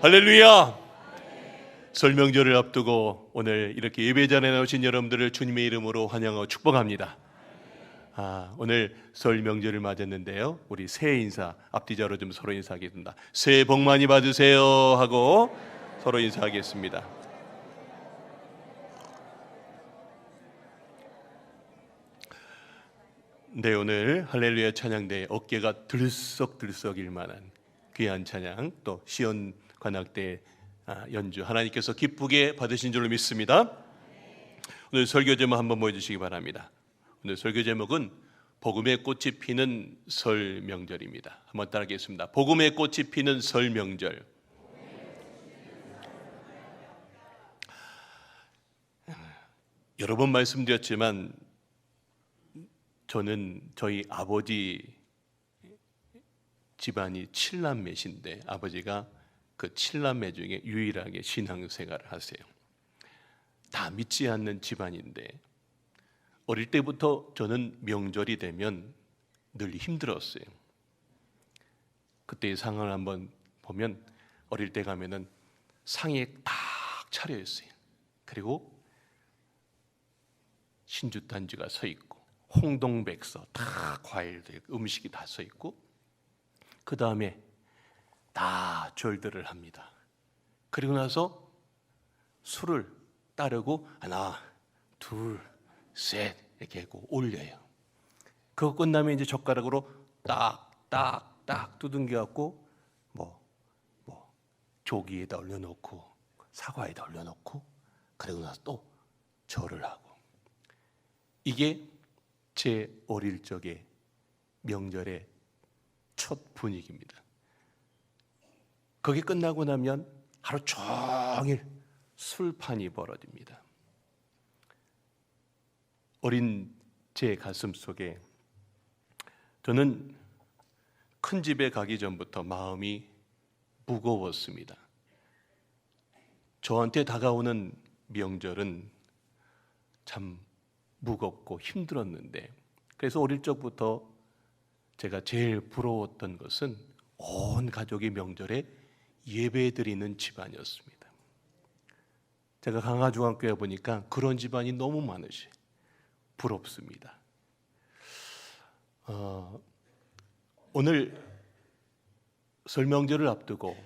할렐루야! 설명절을 앞두고 오늘 이렇게 예배 자리에 나오신 여러분들을 주님의 이름으로 환영하고 축복합니다. 오늘 설 명절을 맞았는데요, 우리 새해 인사 앞뒤자로 좀 서로 인사하겠습니다. 새해 복 많이 받으세요 하고 서로 인사하겠습니다. 네, 오늘 할렐루야 찬양대 어깨가 들썩들썩일 만한 귀한 찬양, 또 시온 관악대 연주 하나님께서 기쁘게 받으신 줄로 믿습니다. 오늘 설교 제목 한번 보여주시기 바랍니다. 오늘 설교 제목은 복음의 꽃이 피는 설 명절입니다. 한번 따라하겠습니다. 복음의 꽃이 피는 설 명절. 여러 번 말씀드렸지만 저는 저희 아버지 집안이 7남매신데 아버지가 그 7남매 중에 유일하게 신앙생활을 하세요. 다 믿지 않는 집안인데 어릴 때부터 저는 명절이 되면 늘 힘들었어요. 그때의 상황을 한번 보면 어릴 때 가면은 상에 딱 차려 있어요. 그리고 신주단지가 서 있고 홍동백서 다 과일도 음식이 다 서 있고 그 다음에 다 절들을 합니다. 그리고 나서 술을 따르고 하나, 둘, 셋 이렇게 하고 올려요. 그거 끝나면 이제 젓가락으로 딱 두둥겨 갖고 뭐 조기에다 올려놓고 사과에다 올려놓고 그리고 나서 또 절을 하고, 이게 제 어릴 적의 명절의 첫 분위기입니다. 거기 끝나고 나면 하루 종일 술판이 벌어집니다. 어린 제 가슴 속에 저는 큰 집에 가기 전부터 마음이 무거웠습니다. 저한테 다가오는 명절은 참 무겁고 힘들었는데, 그래서 어릴 적부터 제가 제일 부러웠던 것은 온 가족이 명절에 예배드리는 집안이었습니다. 제가 강화중학교에 보니까 그런 집안이 너무 많으시 부럽습니다. 오늘 설명절을 앞두고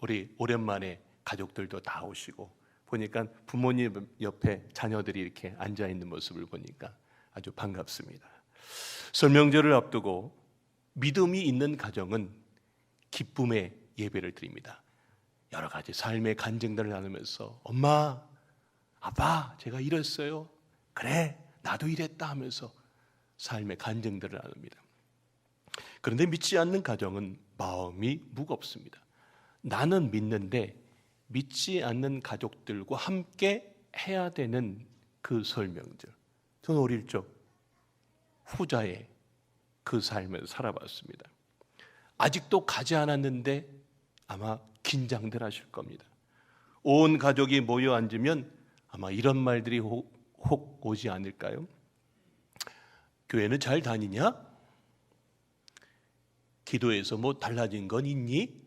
우리 오랜만에 가족들도 다 오시고 보니까 부모님 옆에 자녀들이 이렇게 앉아 있는 모습을 보니까 아주 반갑습니다. 설명절을 앞두고 믿음이 있는 가정은 기쁨의 예배를 드립니다. 여러 가지 삶의 간증들을 나누면서 엄마, 아빠, 제가 이랬어요. 그래, 나도 이랬다 하면서 삶의 간증들을 나눕니다. 그런데 믿지 않는 가정은 마음이 무겁습니다. 나는 믿는데 믿지 않는 가족들과 함께 해야 되는 그 설명절. 저는 어릴 적 후자의 그 삶을 살아봤습니다. 아직도 가지 않았는데 아마 긴장들 하실 겁니다. 온 가족이 모여 앉으면 아마 이런 말들이 혹 오지 않을까요? 교회는 잘 다니냐? 기도에서 뭐 달라진 건 있니?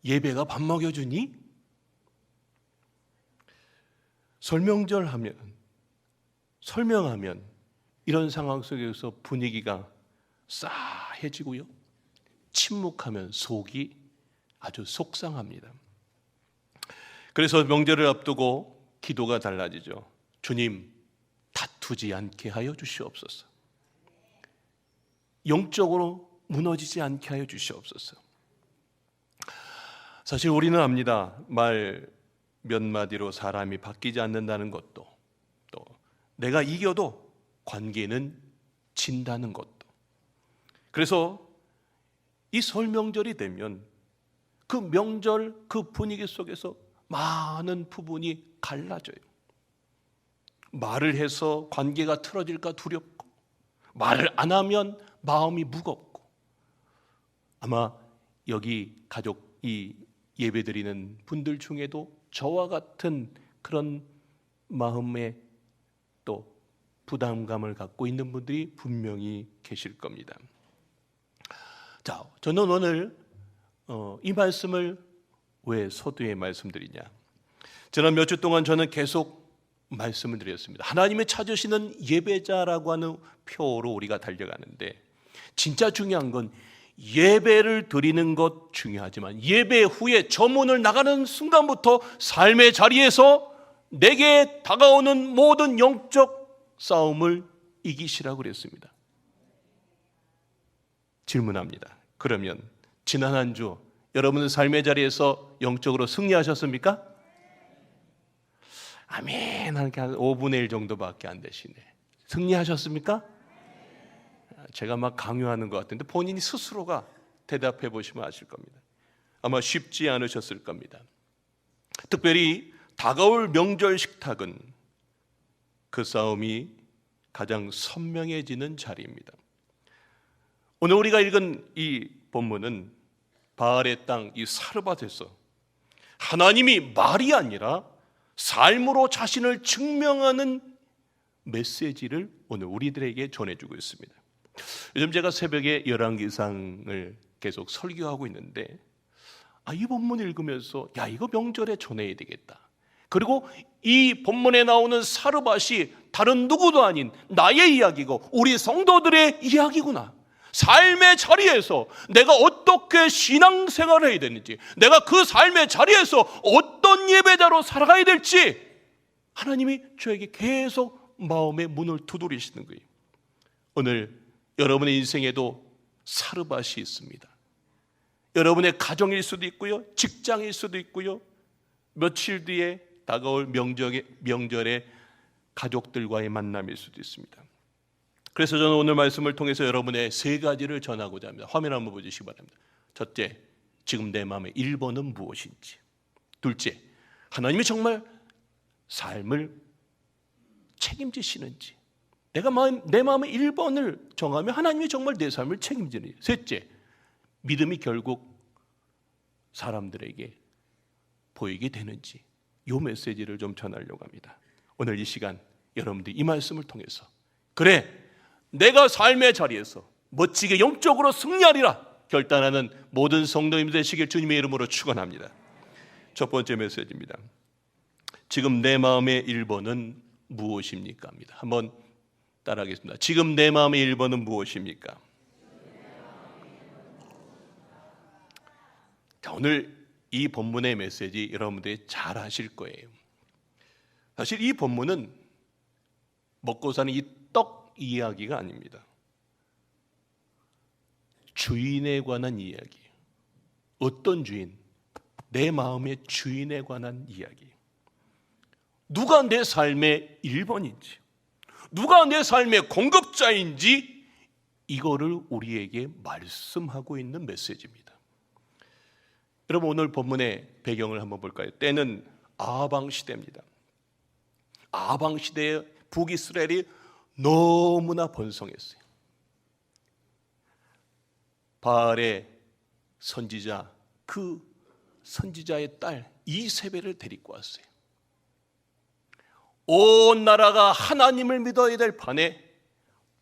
예배가 밥 먹여주니? 설명하면 이런 상황 속에서 분위기가 싸해지고요, 침묵하면 속이 아주 속상합니다. 그래서 명절을 앞두고 기도가 달라지죠. 주님, 다투지 않게 하여 주시옵소서. 영적으로 무너지지 않게 하여 주시옵소서. 사실 우리는 압니다. 말 몇 마디로 사람이 바뀌지 않는다는 것도, 또 내가 이겨도 관계는 진다는 것도. 그래서 이 설 명절이 되면 그 명절 그 분위기 속에서 많은 부분이 갈라져요. 말을 해서 관계가 틀어질까 두렵고, 말을 안 하면 마음이 무겁고, 아마 여기 가족이 예배드리는 분들 중에도 저와 같은 그런 마음에 또 부담감을 갖고 있는 분들이 분명히 계실 겁니다. 자, 저는 오늘 이 말씀을 왜 서두에 말씀드리냐? 지난 몇 주 동안 저는 계속 말씀을 드렸습니다. 하나님이 찾으시는 예배자라고 하는 표로 우리가 달려가는데, 진짜 중요한 건 예배를 드리는 것 중요하지만 예배 후에 저 문을 나가는 순간부터 삶의 자리에서 내게 다가오는 모든 영적 싸움을 이기시라고 그랬습니다. 질문합니다. 그러면 지난 한 주 여러분의 삶의 자리에서 영적으로 승리하셨습니까? 아멘. 한 5분의 1 정도밖에 안 되시네. 승리하셨습니까? 제가 막 강요하는 것 같은데 본인이 스스로가 대답해 보시면 아실 겁니다. 아마 쉽지 않으셨을 겁니다. 특별히 다가올 명절 식탁은 그 싸움이 가장 선명해지는 자리입니다. 오늘 우리가 읽은 이 본문은 바알의 땅 이 사르밧에서 하나님이 말이 아니라 삶으로 자신을 증명하는 메시지를 오늘 우리들에게 전해주고 있습니다. 요즘 제가 새벽에 열왕기상을 계속 설교하고 있는데 이 본문 읽으면서 이거 명절에 전해야 되겠다. 그리고 이 본문에 나오는 사르밧이 다른 누구도 아닌 나의 이야기고 우리 성도들의 이야기구나. 삶의 자리에서 내가 어떻게 신앙생활을 해야 되는지, 내가 그 삶의 자리에서 어떤 예배자로 살아가야 될지 하나님이 저에게 계속 마음의 문을 두드리시는 거예요. 오늘 여러분의 인생에도 사르밧이 있습니다. 여러분의 가정일 수도 있고요, 직장일 수도 있고요, 며칠 뒤에 다가올 명절에 가족들과의 만남일 수도 있습니다. 그래서 저는 오늘 말씀을 통해서 여러분의 3가지를 전하고자 합니다. 화면 한번 보시기 바랍니다. 첫째, 지금 내 마음의 1번은 무엇인지. 둘째, 하나님이 정말 삶을 책임지시는지. 내 마음의 1번을 정하면 하나님이 정말 내 삶을 책임지는지. 셋째, 믿음이 결국 사람들에게 보이게 되는지. 이 메시지를 좀 전하려고 합니다. 오늘 이 시간 여러분들이 이 말씀을 통해서 그래, 내가 삶의 자리에서 멋지게 영적으로 승리하리라 결단하는 모든 성도님 되시길 주님의 이름으로 축원합니다. 첫 번째 메시지입니다. 지금 내 마음의 1번은 무엇입니까? 합니다. 한번 따라하겠습니다. 지금 내 마음의 1번은 무엇입니까? 자, 오늘 이 본문의 메시지 여러분들이 잘 아실 거예요. 사실 이 본문은 먹고 사는 이 떡 이야기가 아닙니다. 주인에 관한 이야기. 어떤 주인? 내 마음의 주인에 관한 이야기. 누가 내 삶의 1번인지, 누가 내 삶의 공급자인지 이거를 우리에게 말씀하고 있는 메시지입니다. 여러분, 오늘 본문의 배경을 한번 볼까요? 때는 아방 시대입니다. 아방 시대에 북이스라엘이 너무나 번성했어요. 바알의 선지자, 그 선지자의 딸 이세벨을 데리고 왔어요. 온 나라가 하나님을 믿어야 될 판에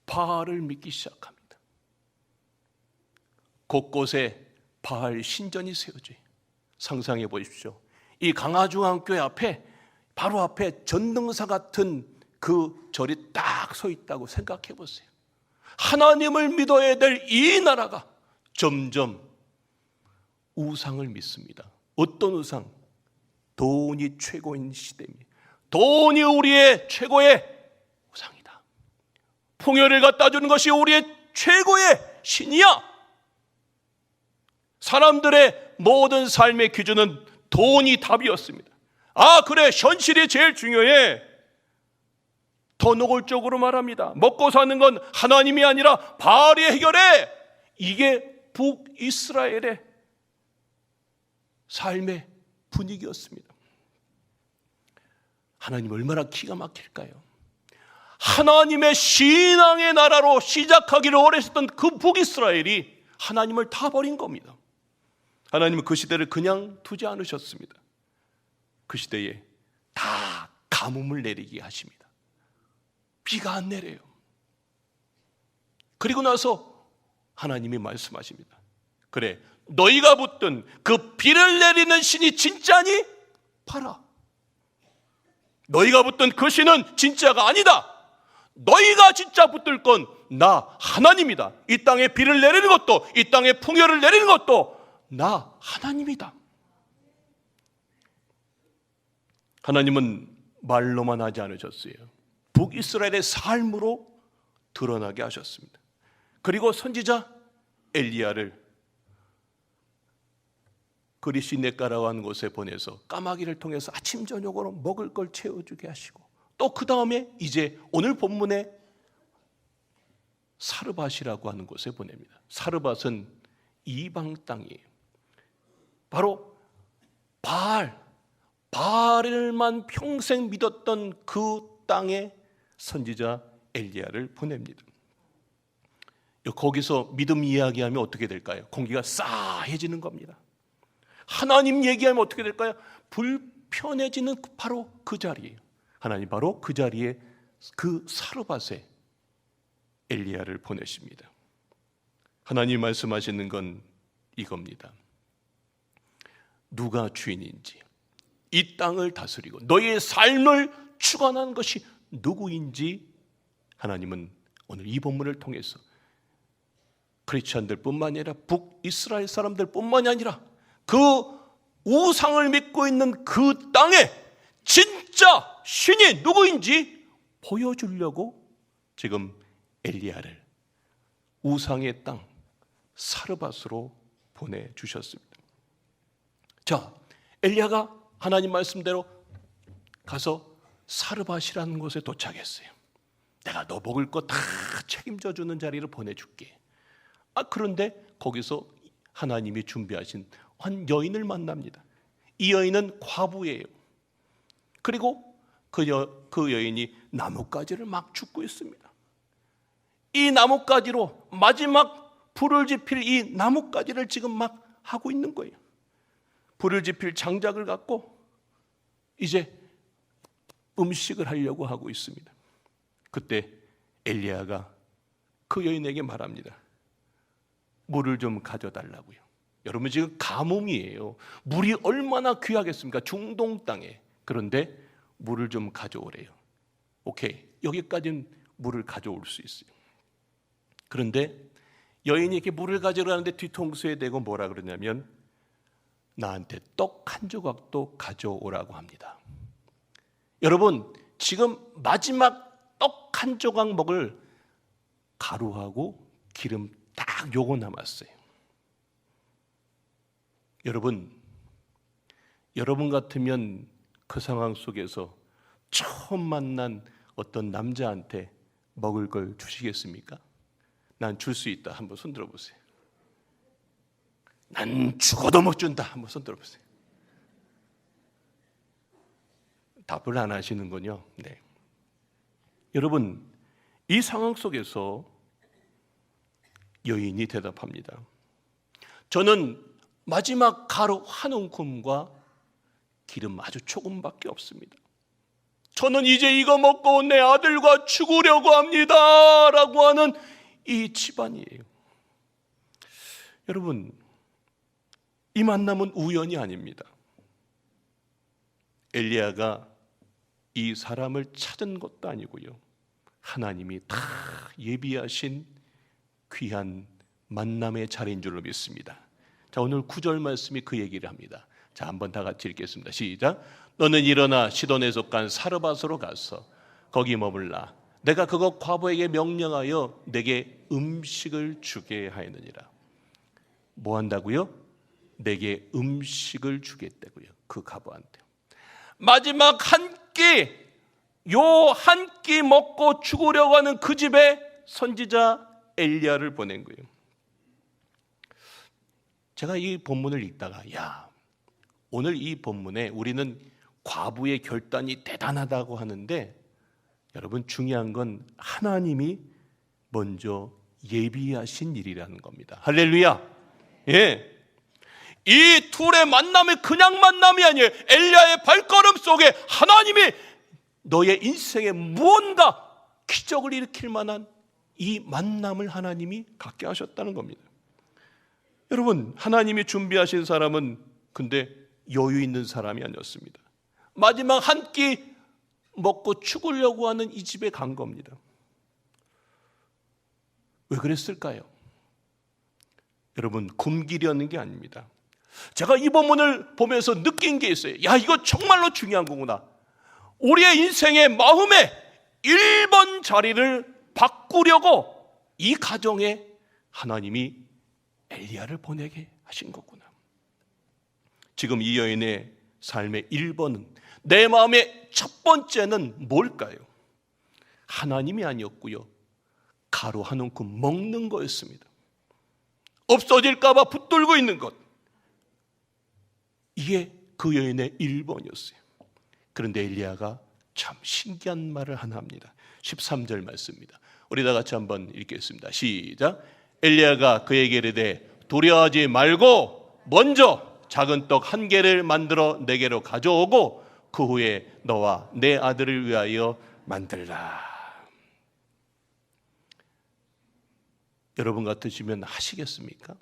바알을 믿기 시작합니다. 곳곳에 바알 신전이 세워져요. 상상해 보십시오. 이 강화중앙교회 앞에, 바로 앞에 전등사 같은 그 절이 딱 서 있다고 생각해 보세요. 하나님을 믿어야 될 이 나라가 점점 우상을 믿습니다. 어떤 우상? 돈이 최고인 시대입니다. 돈이 우리의 최고의 우상이다. 풍요를 갖다 주는 것이 우리의 최고의 신이야. 사람들의 모든 삶의 기준은 돈이 답이었습니다. 그래, 현실이 제일 중요해. 더 노골적으로 말합니다. 먹고 사는 건 하나님이 아니라 바알이 해결해. 이게 북이스라엘의 삶의 분위기였습니다. 하나님 얼마나 기가 막힐까요? 하나님의 신앙의 나라로 시작하기를 원했었던 그 북이스라엘이 하나님을 다 버린 겁니다. 하나님은 그 시대를 그냥 두지 않으셨습니다. 그 시대에 다 가뭄을 내리게 하십니다. 비가 안 내려요. 그리고 나서 하나님이 말씀하십니다. 그래, 너희가 붙든 그 비를 내리는 신이 진짜니? 봐라. 너희가 붙든 그 신은 진짜가 아니다. 너희가 진짜 붙들 건 나 하나님이다. 이 땅에 비를 내리는 것도, 이 땅에 풍요를 내리는 것도 나 하나님이다. 하나님은 말로만 하지 않으셨어요. 북이스라엘의 삶으로 드러나게 하셨습니다. 그리고 선지자 엘리야를 그리 시냇가라고 하는 곳에 보내서 까마귀를 통해서 아침 저녁으로 먹을 걸 채워주게 하시고, 또 그 다음에 이제 오늘 본문에 사르밧이라고 하는 곳에 보냅니다. 사르밧은 이방 땅이에요. 바로 바알을만 평생 믿었던 그 땅에 선지자 엘리야를 보냅니다. 거기서 믿음 이야기하면 어떻게 될까요? 공기가 싸해지는 겁니다. 하나님 얘기하면 어떻게 될까요? 불편해지는 바로 그 자리예요. 하나님 바로 그 자리에 그 사르밧에 엘리야를 보내십니다. 하나님 말씀하시는 건 이겁니다. 누가 주인인지, 이 땅을 다스리고 너희의 삶을 주관하는 것이 누구인지 하나님은 오늘 이 본문을 통해서 크리스찬들 뿐만이 아니라 북이스라엘 사람들 뿐만이 아니라 그 우상을 믿고 있는 그 땅에 진짜 신이 누구인지 보여주려고 지금 엘리야를 우상의 땅 사르밧으로 보내주셨습니다. 자, 엘리야가 하나님 말씀대로 가서 사르밧이라는 곳에 도착했어요. 내가 너 먹을 거 다 책임져 주는 자리를 보내줄게. 그런데 거기서 하나님이 준비하신 한 여인을 만납니다. 이 여인은 과부예요. 그리고 그 여인이 나뭇가지를 막 줍고 있습니다. 이 나뭇가지로 마지막 불을 지필 이 나뭇가지를 지금 막 하고 있는 거예요. 불을 지필 장작을 갖고 이제 음식을 하려고 하고 있습니다. 그때 엘리야가 그 여인에게 말합니다. 물을 좀 가져달라고요. 여러분 지금 가뭄이에요. 물이 얼마나 귀하겠습니까? 중동 땅에. 그런데 물을 좀 가져오래요. 오케이, 여기까지는 물을 가져올 수 있어요. 그런데 여인이 이렇게 물을 가져가는데 뒤통수에 대고 뭐라 그러냐면 나한테 떡 한 조각도 가져오라고 합니다. 여러분 지금 마지막 떡 한 조각 먹을 가루하고 기름 딱 요거 남았어요. 여러분 같으면 그 상황 속에서 처음 만난 어떤 남자한테 먹을 걸 주시겠습니까? 난 줄 수 있다. 한번 손 들어보세요. 난 죽어도 못 준다. 한번 손 들어보세요. 답을 안 하시는군요. 네. 여러분, 이 상황 속에서 여인이 대답합니다. 저는 마지막 가루 한 움큼과 기름 아주 조금밖에 없습니다. 저는 이제 이거 먹고 내 아들과 죽으려고 합니다. 라고 하는 이 집안이에요. 여러분, 이 만남은 우연이 아닙니다. 엘리야가 이 사람을 찾은 것도 아니고요. 하나님이 다 예비하신 귀한 만남의 자리인 줄로 믿습니다. 자, 오늘 9절 말씀이 그 얘기를 합니다. 자, 한번 다 같이 읽겠습니다. 시작. 너는 일어나 시돈에 속한 사르밧으로 가서 거기 머물라. 내가 그곳 과부에게 명령하여 내게 음식을 주게 하였느니라. 뭐 한다고요? 내게 음식을 주겠다고요. 그 과부한테. 마지막 한 끼, 요 한 끼 먹고 죽으려고 하는 그 집에 선지자 엘리야를 보낸 거예요. 제가 이 본문을 읽다가 오늘 이 본문에 우리는 과부의 결단이 대단하다고 하는데 여러분 중요한 건 하나님이 먼저 예비하신 일이라는 겁니다. 할렐루야. 예. 이 둘의 만남이 그냥 만남이 아니에요. 엘리야의 발걸음 속에 하나님이 너의 인생에 무언가 기적을 일으킬 만한 이 만남을 하나님이 갖게 하셨다는 겁니다. 여러분, 하나님이 준비하신 사람은 근데 여유 있는 사람이 아니었습니다. 마지막 한 끼 먹고 죽으려고 하는 이 집에 간 겁니다. 왜 그랬을까요? 여러분, 굶기려는 게 아닙니다. 제가 이 본문을 보면서 느낀 게 있어요. 야, 이거 정말로 중요한 거구나. 우리의 인생의 마음의 1번 자리를 바꾸려고 이 가정에 하나님이 엘리야를 보내게 하신 거구나. 지금 이 여인의 삶의 1번은, 내 마음의 첫 번째는 뭘까요? 하나님이 아니었고요, 가루 한 움큼 먹는 거였습니다. 없어질까 봐 붙들고 있는 것, 이게 그 여인의 1번이었어요. 그런데 엘리야가 참 신기한 말을 하나 합니다. 13절 말씀입니다. 우리 다 같이 한번 읽겠습니다. 시작. 엘리야가 그에게 이르되 두려워하지 말고 먼저 작은 떡 1개를 만들어 내게로 가져오고 그 후에 너와 내 아들을 위하여 만들라. 여러분 같으시면 하시겠습니까?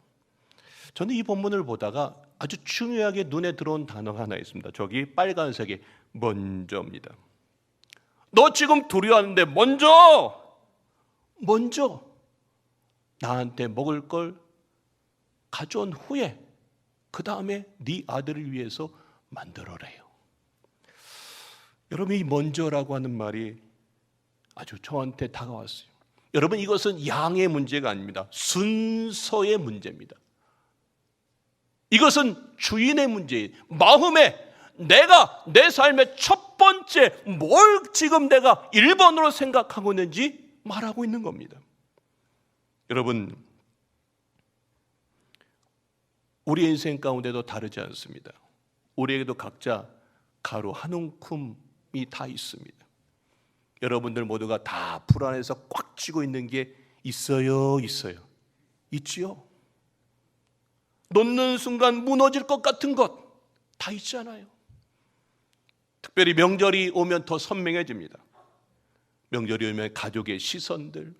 저는 이 본문을 보다가 아주 중요하게 눈에 들어온 단어가 하나 있습니다. 저기 빨간색의 먼저입니다. 너 지금 두려워하는데 먼저 나한테 먹을 걸 가져온 후에 그 다음에 네 아들을 위해서 만들어래요. 여러분, 이 먼저라고 하는 말이 아주 저한테 다가왔어요. 여러분, 이것은 양의 문제가 아닙니다. 순서의 문제입니다. 이것은 주인의 문제예요. 마음에 내가 내 삶의 첫 번째 뭘 지금 내가 1번으로 생각하고 있는지 말하고 있는 겁니다. 여러분, 우리 인생 가운데도 다르지 않습니다. 우리에게도 각자 가루 한 움큼이 다 있습니다. 여러분들 모두가 다 불안해서 꽉 쥐고 있는 게 있어요? 있지요? 놓는 순간 무너질 것 같은 것 다 있잖아요. 특별히 명절이 오면 더 선명해집니다. 명절이 오면 가족의 시선들,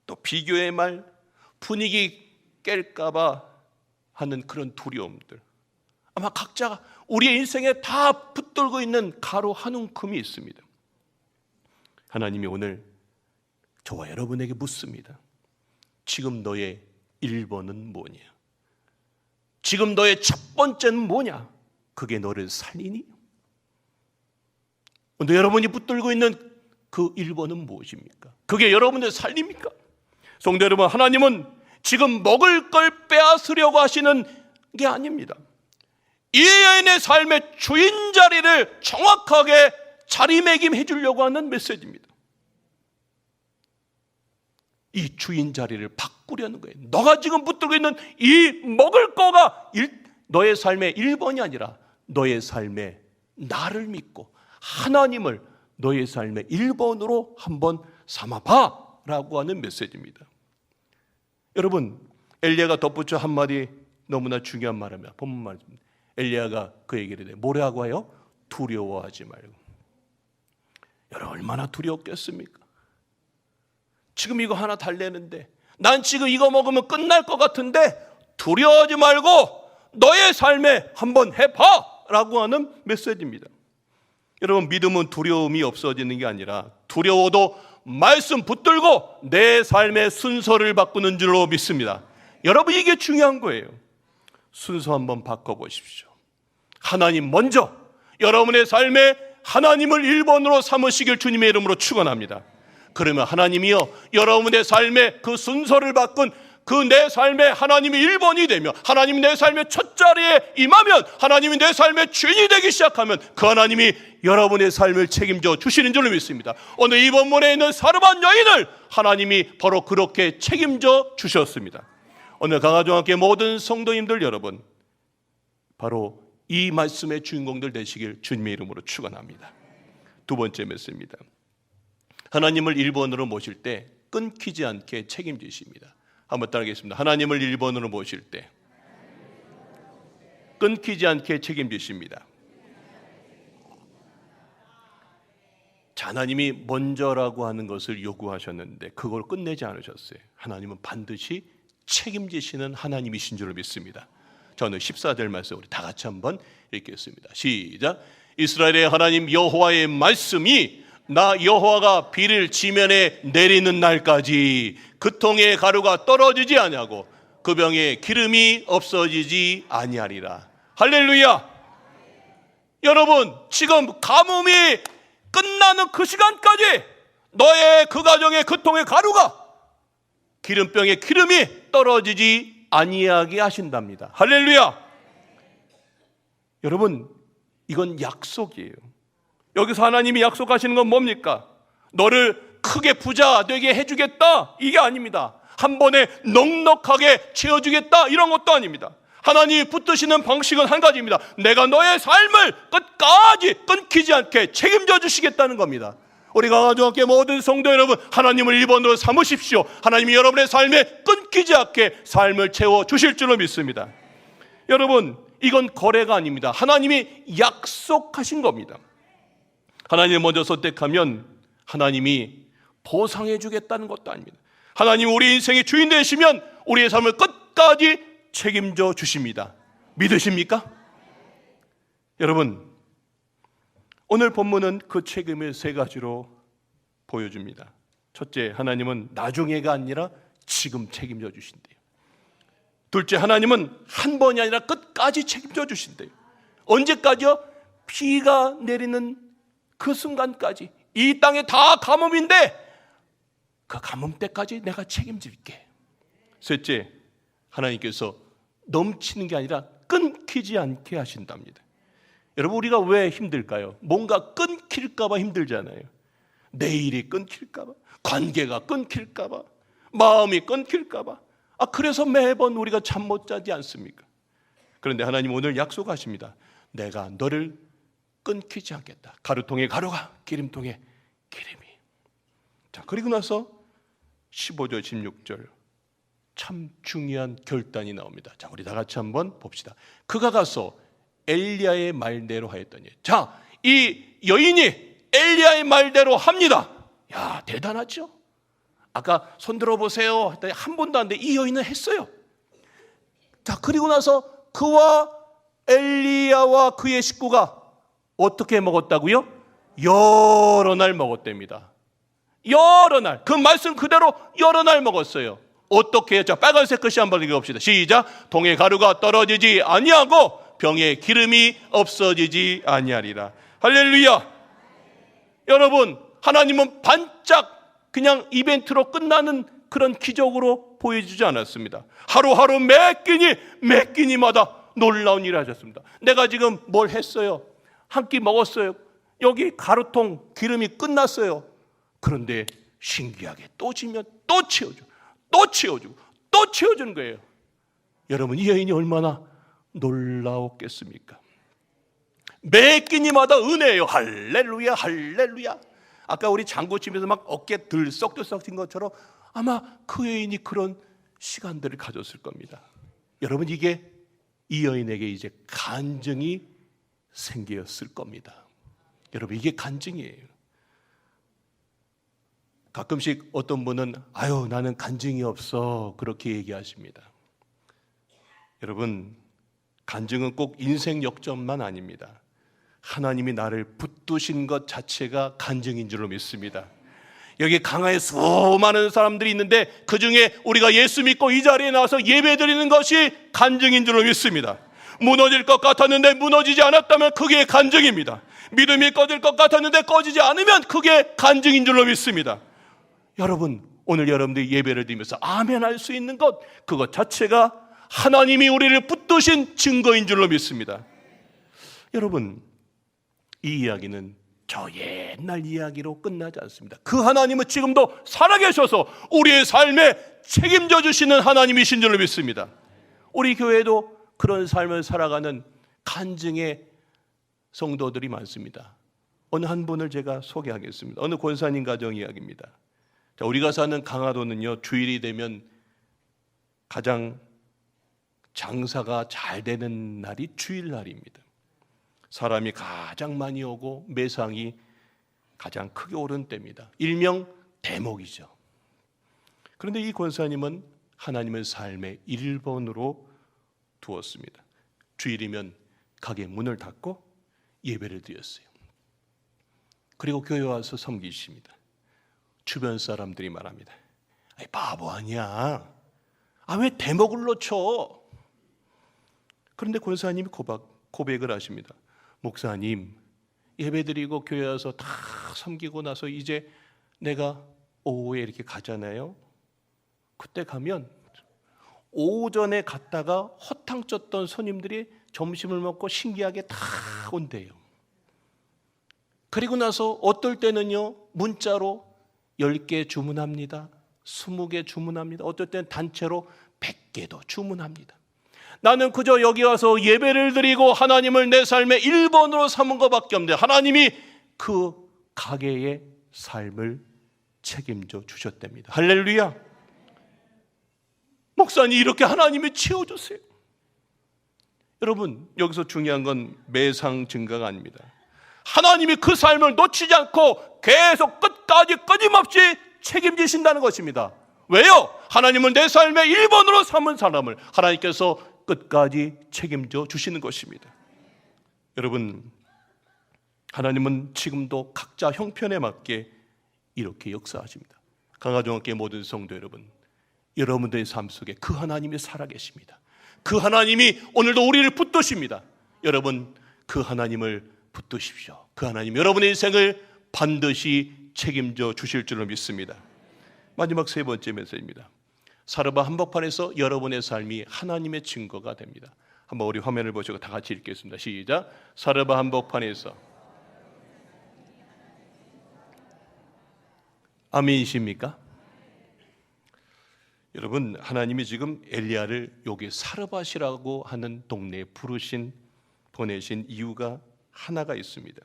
또 비교의 말, 분위기 깰까 봐 하는 그런 두려움들, 아마 각자 우리의 인생에 다 붙들고 있는 가루 한 움큼이 있습니다. 하나님이 오늘 저와 여러분에게 묻습니다. 지금 너의 1번은 뭐냐? 지금 너의 첫 번째는 뭐냐? 그게 너를 살리니? 근데 여러분이 붙들고 있는 그 1번은 무엇입니까? 그게 여러분을 살립니까? 성도 여러분, 하나님은 지금 먹을 걸 빼앗으려고 하시는 게 아닙니다. 이 여인의 삶의 주인 자리를 정확하게 자리매김해 주려고 하는 메시지입니다. 이 주인 자리를 바꾸려는 거예요. 너가 지금 붙들고 있는 이 먹을 거가 너의 삶의 1번이 아니라 너의 삶의 나를 믿고 하나님을 너의 삶의 1번으로 한번 삼아봐 라고 하는 메시지입니다. 여러분, 엘리야가 덧붙여 한마디 너무나 중요한 말입니다. 본문 말입니다. 엘리야가 그에게 이르되 뭐라고 해요? 두려워하지 말고. 여러분, 얼마나 두려웠겠습니까? 지금 이거 하나 달래는데, 난 지금 이거 먹으면 끝날 것 같은데 두려워하지 말고 너의 삶에 한번 해봐 라고 하는 메시지입니다. 여러분, 믿음은 두려움이 없어지는 게 아니라 두려워도 말씀 붙들고 내 삶의 순서를 바꾸는 줄로 믿습니다. 여러분, 이게 중요한 거예요. 순서 한번 바꿔보십시오. 하나님 먼저, 여러분의 삶에 하나님을 1번으로 삼으시길 주님의 이름으로 축원합니다. 그러면 하나님이요, 여러분의 삶의 그 순서를 바꾼 그 내 삶의 하나님이 1번이 되며 하나님이 내 삶의 첫 자리에 임하면, 하나님이 내 삶의 주인이 되기 시작하면 그 하나님이 여러분의 삶을 책임져 주시는 줄로 믿습니다. 오늘 이 본문에 있는 사르밧 여인을 하나님이 바로 그렇게 책임져 주셨습니다. 오늘 강화중학교 모든 성도님들 여러분, 바로 이 말씀의 주인공들 되시길 주님의 이름으로 축원합니다. 두 번째 메시지입니다. 하나님을 1번으로 모실 때 끊기지 않게 책임지십니다. 한번 따라하겠습니다. 하나님을 1번으로 모실 때 끊기지 않게 책임지십니다. 자, 하나님이 먼저라고 하는 것을 요구하셨는데 그걸 끝내지 않으셨어요. 하나님은 반드시 책임지시는 하나님이신 줄을 믿습니다. 저는 14절 말씀 우리 다 같이 한번 읽겠습니다. 시작. 이스라엘의 하나님 여호와의 말씀이 나 여호와가 비를 지면에 내리는 날까지 그 통에 가루가 떨어지지 아니하고 그 병에 기름이 없어지지 아니하리라. 할렐루야. 여러분, 지금 가뭄이 끝나는 그 시간까지 너의 그 가정의 그 통에 가루가 기름병에 기름이 떨어지지 아니하게 하신답니다. 할렐루야. 여러분, 이건 약속이에요. 여기서 하나님이 약속하시는 건 뭡니까? 너를 크게 부자 되게 해주겠다, 이게 아닙니다. 한 번에 넉넉하게 채워주겠다, 이런 것도 아닙니다. 하나님이 붙드시는 방식은 한 가지입니다. 내가 너의 삶을 끝까지 끊기지 않게 책임져 주시겠다는 겁니다. 우리 강화중학교 모든 성도 여러분, 하나님을 1번으로 삼으십시오. 하나님이 여러분의 삶에 끊기지 않게 삶을 채워 주실 줄로 믿습니다. 여러분, 이건 거래가 아닙니다. 하나님이 약속하신 겁니다. 하나님을 먼저 선택하면 하나님이 보상해 주겠다는 것도 아닙니다. 하나님 우리 인생의 주인 되시면 우리의 삶을 끝까지 책임져 주십니다. 믿으십니까? 여러분, 오늘 본문은 그 책임을 세 가지로 보여줍니다. 첫째, 하나님은 나중에가 아니라 지금 책임져 주신대요. 둘째, 하나님은 한 번이 아니라 끝까지 책임져 주신대요. 언제까지요? 비가 내리는 그 순간까지. 이 땅에 다 가뭄인데 그 가뭄 때까지 내가 책임질게. 셋째, 하나님께서 넘치는 게 아니라 끊기지 않게 하신답니다. 여러분, 우리가 왜 힘들까요? 뭔가 끊길까 봐 힘들잖아요. 내일이 끊길까 봐, 관계가 끊길까 봐, 마음이 끊길까 봐. 그래서 매번 우리가 잠 못 자지 않습니까? 그런데 하나님 오늘 약속하십니다. 내가 너를 끊기지 않겠다. 가루통에 가루가, 기름통에 기름이. 자, 그리고 나서 15절, 16절 참 중요한 결단이 나옵니다. 자, 우리 다 같이 한번 봅시다. 그가 가서 엘리야의 말대로 하였더니, 자, 이 여인이 엘리야의 말대로 합니다. 야, 대단하죠? 아까 손 들어보세요 했더니 한 번도 안 돼. 이 여인은 했어요. 자, 그리고 나서 그와 엘리야와 그의 식구가 어떻게 먹었다고요? 여러 날 먹었답니다. 여러 날. 그 말씀 그대로 여러 날 먹었어요. 어떻게 해요? 자, 빨간색 글씨 한번 읽어봅시다. 시작. 통에 가루가 떨어지지 아니하고 병에 기름이 없어지지 아니하리라. 할렐루야. 여러분, 하나님은 반짝 그냥 이벤트로 끝나는 그런 기적으로 보여주지 않았습니다. 하루하루 매 끼니마다 놀라운 일을 하셨습니다. 내가 지금 뭘 했어요? 한 끼 먹었어요. 여기 가루통 기름이 끝났어요. 그런데 신기하게 또 지면 또 채워주고 또 채워주고 또 채워주는 거예요. 여러분, 이 여인이 얼마나 놀라웠겠습니까? 매 끼니마다 은혜예요. 할렐루야, 할렐루야. 아까 우리 장고집에서 막 어깨 들썩들썩 뛴 것처럼 아마 그 여인이 그런 시간들을 가졌을 겁니다. 여러분, 이게 이 여인에게 이제 간증이 생겼을 겁니다. 여러분, 이게 간증이에요. 가끔씩 어떤 분은 아유, 나는 간증이 없어, 그렇게 얘기하십니다. 여러분, 간증은 꼭 인생 역전만 아닙니다. 하나님이 나를 붙드신 것 자체가 간증인 줄로 믿습니다. 여기 강화에 수많은 사람들이 있는데 그 중에 우리가 예수 믿고 이 자리에 나와서 예배 드리는 것이 간증인 줄로 믿습니다. 무너질 것 같았는데 무너지지 않았다면 그게 간증입니다. 믿음이 꺼질 것 같았는데 꺼지지 않으면 그게 간증인 줄로 믿습니다. 여러분, 오늘 여러분들이 예배를 드리면서 아멘 할 수 있는 것, 그것 자체가 하나님이 우리를 붙드신 증거인 줄로 믿습니다. 여러분, 이 이야기는 저 옛날 이야기로 끝나지 않습니다. 그 하나님은 지금도 살아계셔서 우리의 삶에 책임져 주시는 하나님이신 줄로 믿습니다. 우리 교회도 그런 삶을 살아가는 간증의 성도들이 많습니다. 어느 한 분을 제가 소개하겠습니다. 어느 권사님 가정 이야기입니다. 자, 우리가 사는 강화도는요, 주일이 되면 가장 장사가 잘 되는 날이 주일날입니다. 사람이 가장 많이 오고 매상이 가장 크게 오른 때입니다. 일명 대목이죠. 그런데 이 권사님은 하나님의 삶의 1번으로 두었습니다. 주일이면 가게 문을 닫고 예배를 드렸어요. 그리고 교회 와서 섬기십니다. 주변 사람들이 말합니다. 아이, 바보 아니야. 왜 대목을 놓쳐? 그런데 권사님이 고백을 하십니다. 목사님, 예배드리고 교회 와서 다 섬기고 나서 이제 내가 오후에 이렇게 가잖아요. 그때 가면 오전에 갔다가 허탕 쪘던 손님들이 점심을 먹고 신기하게 다 온대요. 그리고 나서 어떨 때는요, 문자로 10개 주문합니다. 20개 주문합니다. 어떨 때는 단체로 100개도 주문합니다. 나는 그저 여기 와서 예배를 드리고 하나님을 내 삶의 1번으로 삼은 것밖에 없는데 하나님이 그 가게의 삶을 책임져 주셨답니다. 할렐루야. 목사님, 이렇게 하나님이 채워주세요. 여러분, 여기서 중요한 건 매상 증가가 아닙니다. 하나님이 그 삶을 놓치지 않고 계속 끝까지 끊임없이 책임지신다는 것입니다. 왜요? 하나님은 내 삶의 1번으로 삼은 사람을 하나님께서 끝까지 책임져 주시는 것입니다. 여러분, 하나님은 지금도 각자 형편에 맞게 이렇게 역사하십니다. 강화중학교 모든 성도 여러분, 여러분들의 삶 속에 그 하나님이 살아계십니다. 그 하나님이 오늘도 우리를 붙드십니다. 여러분, 그 하나님을 붙드십시오. 그 하나님 여러분의 인생을 반드시 책임져 주실 줄로 믿습니다. 마지막 세 번째 메시지입니다. 사르바 한복판에서 여러분의 삶이 하나님의 증거가 됩니다. 한번 우리 화면을 보시고 다 같이 읽겠습니다. 시작. 사르바 한복판에서. 아멘이십니까? 여러분, 하나님이 지금 엘리야를 여기 사르밧이라고 하는 동네에 보내신 이유가 하나가 있습니다.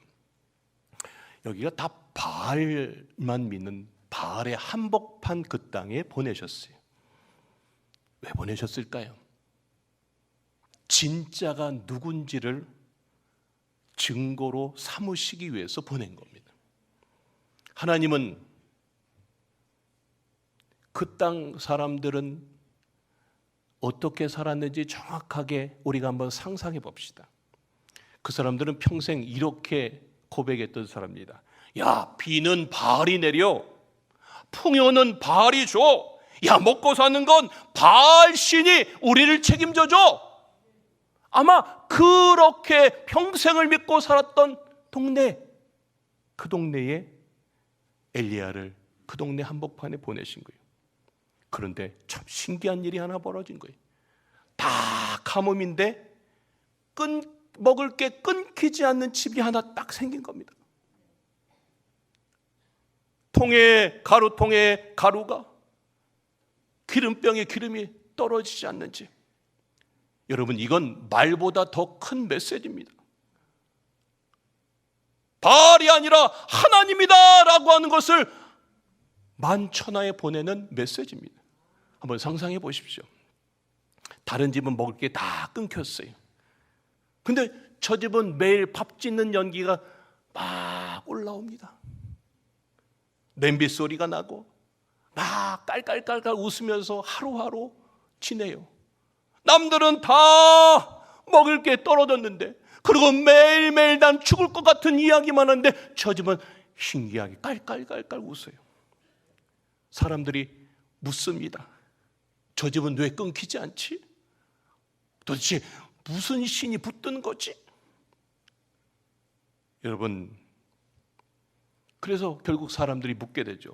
여기가 다 바알만 믿는 바알의 한복판 그 땅에 보내셨어요. 왜 보내셨을까요? 진짜가 누군지를 증거로 삼으시기 위해서 보낸 겁니다. 하나님은 그 땅 사람들은 어떻게 살았는지 정확하게 우리가 한번 상상해 봅시다. 그 사람들은 평생 이렇게 고백했던 사람입니다. 야, 비는 바알이 내려, 풍요는 바알이 줘. 야, 먹고 사는 건 바알 신이 우리를 책임져 줘. 아마 그렇게 평생을 믿고 살았던 동네, 그 동네에 엘리야를 그 동네 한복판에 보내신 거예요. 그런데 참 신기한 일이 하나 벌어진 거예요. 다 가뭄인데 먹을 게 끊기지 않는 집이 하나 딱 생긴 겁니다. 가루통에 가루가, 기름병에 기름이 떨어지지 않는지. 여러분, 이건 말보다 더 큰 메시지입니다. 바알이 아니라 하나님이다 라고 하는 것을 만천하에 보내는 메시지입니다. 한번 상상해 보십시오. 다른 집은 먹을 게 다 끊겼어요. 근데 저 집은 매일 밥 짓는 연기가 막 올라옵니다. 냄비 소리가 나고 막 깔깔깔깔 웃으면서 하루하루 지내요. 남들은 다 먹을 게 떨어졌는데, 그리고 매일매일 난 죽을 것 같은 이야기만 하는데 저 집은 신기하게 깔깔깔깔 웃어요. 사람들이 묻습니다. 저 집은 왜 끊기지 않지? 도대체 무슨 신이 붙든 거지? 여러분, 그래서 결국 사람들이 묻게 되죠.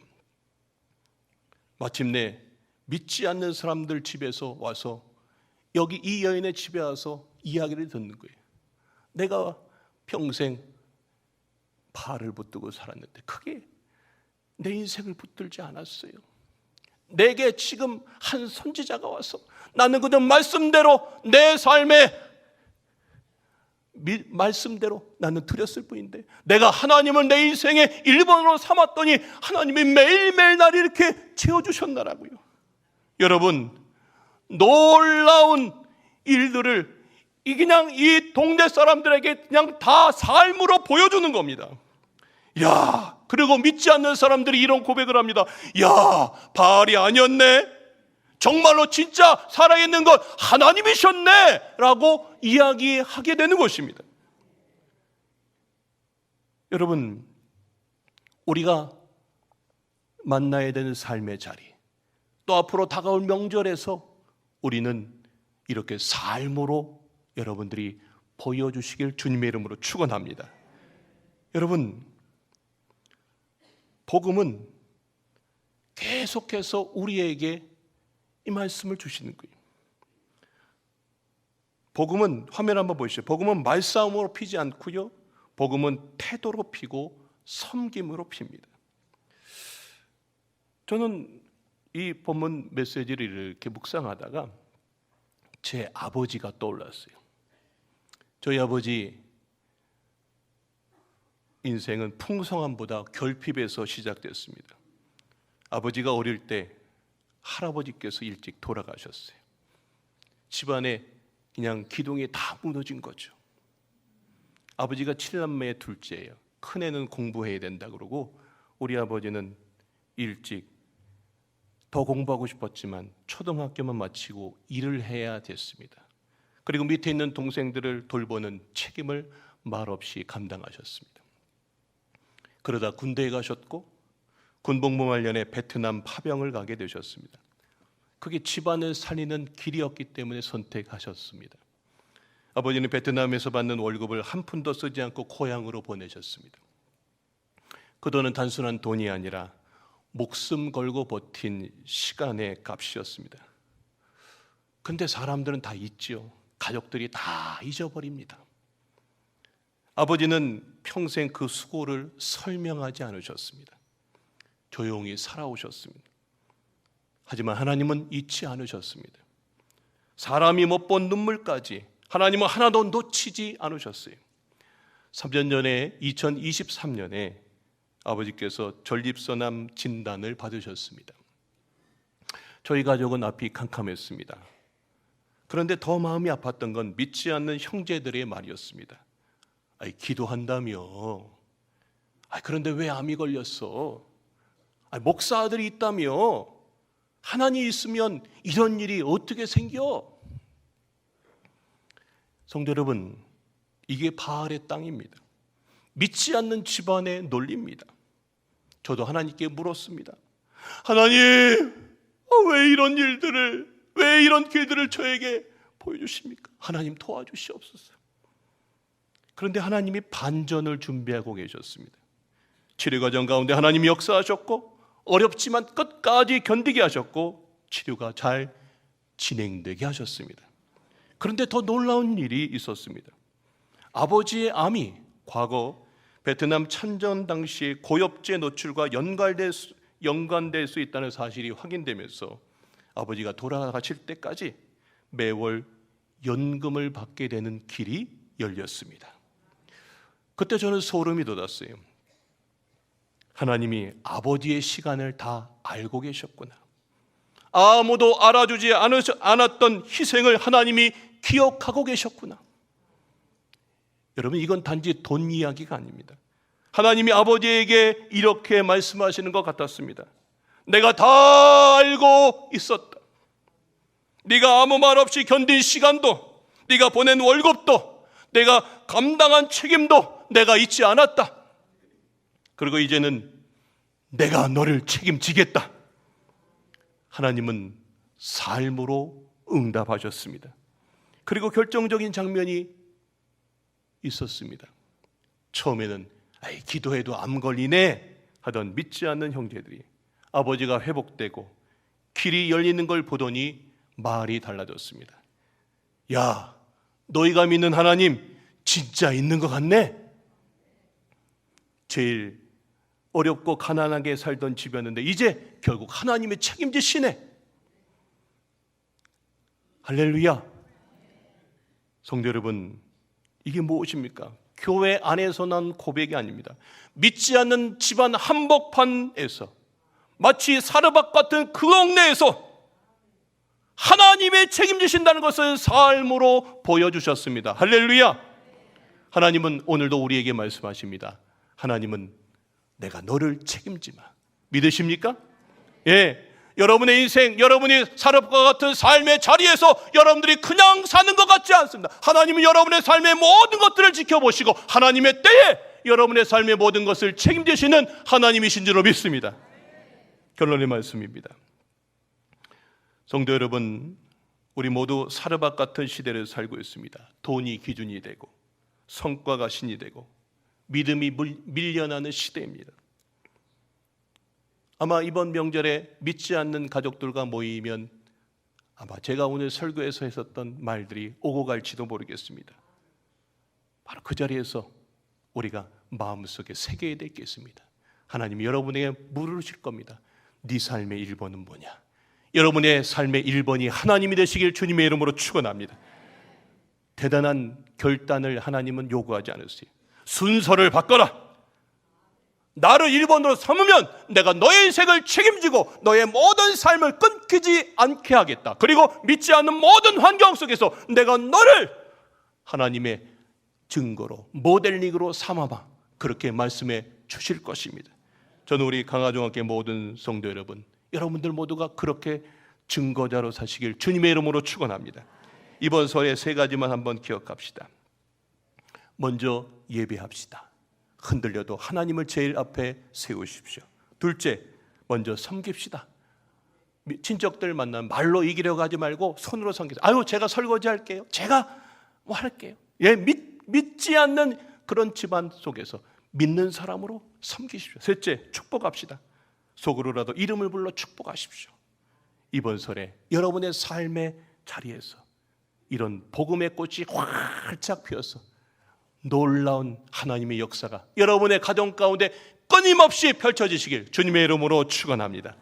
마침내 믿지 않는 사람들 집에서 와서 여기 이 여인의 집에 와서 이야기를 듣는 거예요. 내가 평생 바알을 붙들고 살았는데 그게 내 인생을 붙들지 않았어요. 내게 지금 한 선지자가 와서 나는 그저 말씀대로 내 삶의 말씀대로 나는 드렸을 뿐인데, 내가 하나님을 내 인생의 1번으로 삼았더니 하나님이 매일매일 나를 이렇게 채워주셨나라고요. 여러분, 놀라운 일들을 그냥 이 동네 사람들에게 그냥 다 삶으로 보여주는 겁니다. 야, 그리고 믿지 않는 사람들이 이런 고백을 합니다. 야, 바알이 아니었네. 정말로 진짜 살아있는 건 하나님이셨네 라고 이야기하게 되는 것입니다. 여러분, 우리가 만나야 되는 삶의 자리, 또 앞으로 다가올 명절에서 우리는 이렇게 삶으로 여러분들이 보여주시길 주님의 이름으로 축원합니다. 여러분, 복음은 계속해서 우리에게 이 말씀을 주시는 거예요. 복음은, 화면 한번 보시죠. 복음은 말싸움으로 피지 않고요, 복음은 태도로 피고 섬김으로 핍니다. 저는 이 본문 메시지를 이렇게 묵상하다가 제 아버지가 떠올랐어요. 저희 아버지 인생은 풍성함보다 결핍에서 시작됐습니다. 아버지가 어릴 때 할아버지께서 일찍 돌아가셨어요. 집안에 그냥 기둥이 다 무너진 거죠. 아버지가 7남매의 둘째예요. 큰애는 공부해야 된다 그러고, 우리 아버지는 일찍 더 공부하고 싶었지만 초등학교만 마치고 일을 해야 됐습니다. 그리고 밑에 있는 동생들을 돌보는 책임을 말없이 감당하셨습니다. 그러다 군대에 가셨고, 군복무 말년에 베트남 파병을 가게 되셨습니다. 그게 집안을 살리는 길이었기 때문에 선택하셨습니다. 아버지는 베트남에서 받는 월급을 한 푼도 쓰지 않고 고향으로 보내셨습니다. 그 돈은 단순한 돈이 아니라 목숨 걸고 버틴 시간의 값이었습니다. 근데 사람들은 다 잊죠. 가족들이 다 잊어버립니다. 아버지는 평생 그 수고를 설명하지 않으셨습니다. 조용히 살아오셨습니다. 하지만 하나님은 잊지 않으셨습니다. 사람이 못 본 눈물까지 하나님은 하나도 놓치지 않으셨어요. 3년 전에 2023년에 아버지께서 전립선암 진단을 받으셨습니다. 저희 가족은 앞이 캄캄했습니다. 그런데 더 마음이 아팠던 건 믿지 않는 형제들의 말이었습니다. 아이, 기도한다며. 그런데 왜 암이 걸렸어? 목사 아들이 있다며. 하나님 있으면 이런 일이 어떻게 생겨? 성도 여러분, 이게 바알의 땅입니다. 믿지 않는 집안의 논리입니다. 저도 하나님께 물었습니다. 하나님, 왜 이런 일들을, 왜 이런 길들을 저에게 보여주십니까? 하나님 도와주시옵소서. 그런데 하나님이 반전을 준비하고 계셨습니다. 치료 과정 가운데 하나님이 역사하셨고, 어렵지만 끝까지 견디게 하셨고, 치료가 잘 진행되게 하셨습니다. 그런데 더 놀라운 일이 있었습니다. 아버지의 암이 과거 베트남 참전 당시 고엽제 노출과 연관될 수 있다는 사실이 확인되면서 아버지가 돌아가실 때까지 매월 연금을 받게 되는 길이 열렸습니다. 그때 저는 소름이 돋았어요. 하나님이 아버지의 시간을 다 알고 계셨구나. 아무도 알아주지 않았던 희생을 하나님이 기억하고 계셨구나. 여러분, 이건 단지 돈 이야기가 아닙니다. 하나님이 아버지에게 이렇게 말씀하시는 것 같았습니다. 내가 다 알고 있었다. 네가 아무 말 없이 견딘 시간도, 네가 보낸 월급도, 내가 감당한 책임도 내가 잊지 않았다. 그리고 이제는 내가 너를 책임지겠다. 하나님은 삶으로 응답하셨습니다. 그리고 결정적인 장면이 있었습니다. 처음에는 기도해도 암 걸리네 하던 믿지 않는 형제들이 아버지가 회복되고 길이 열리는 걸 보더니 말이 달라졌습니다. 야, 너희가 믿는 하나님 진짜 있는 것 같네. 제일 어렵고 가난하게 살던 집이었는데 이제 결국 하나님의 책임지시네. 할렐루야. 성도 여러분, 이게 무엇입니까? 교회 안에서 난 고백이 아닙니다. 믿지 않는 집안 한복판에서, 마치 사르밧 같은 그 동네에서 하나님의 책임지신다는 것을 삶으로 보여주셨습니다. 할렐루야. 하나님은 오늘도 우리에게 말씀하십니다. 하나님은 내가 너를 책임지마. 믿으십니까? 예, 여러분의 인생, 여러분이 사람과 같은 삶의 자리에서 여러분들이 그냥 사는 것 같지 않습니다. 하나님은 여러분의 삶의 모든 것들을 지켜보시고 하나님의 때에 여러분의 삶의 모든 것을 책임지시는 하나님이신 줄로 믿습니다. 결론의 말씀입니다. 성도 여러분, 우리 모두 사르밧 같은 시대를 살고 있습니다. 돈이 기준이 되고 성과가 신이 되고 믿음이 밀려나는 시대입니다. 아마 이번 명절에 믿지 않는 가족들과 모이면 아마 제가 오늘 설교에서 했었던 말들이 오고 갈지도 모르겠습니다. 바로 그 자리에서 우리가 마음속에 새겨야 될 게 있습니다. 하나님이 여러분에게 물으실 겁니다. 네 삶의 1번은 뭐냐? 여러분의 삶의 1번이 하나님이 되시길 주님의 이름으로 축원합니다. 대단한 결단을 하나님은 요구하지 않으세요. 순서를 바꿔라. 나를 1번으로 삼으면 내가 너의 인생을 책임지고 너의 모든 삶을 끊기지 않게 하겠다. 그리고 믿지 않는 모든 환경 속에서 내가 너를 하나님의 증거로 모델링으로 삼아봐. 그렇게 말씀해 주실 것입니다. 저는 우리 강화중학교 모든 성도 여러분, 여러분들 모두가 그렇게 증거자로 사시길 주님의 이름으로 축원합니다. 이번 설에 3가지만 한번 기억합시다. 먼저 예배합시다. 흔들려도 하나님을 제일 앞에 세우십시오. 둘째, 먼저 섬깁시다. 친척들 만나면 말로 이기려고 하지 말고 손으로 섬기세요. 아유, 제가 설거지 할게요. 제가 뭐 할게요. 예, 믿지 않는 그런 집안 속에서 믿는 사람으로 섬기십시오. 셋째, 축복합시다. 속으로라도 이름을 불러 축복하십시오. 이번 설에 여러분의 삶의 자리에서 이런 복음의 꽃이 활짝 피어서 놀라운 하나님의 역사가 여러분의 가정 가운데 끊임없이 펼쳐지시길 주님의 이름으로 축원합니다.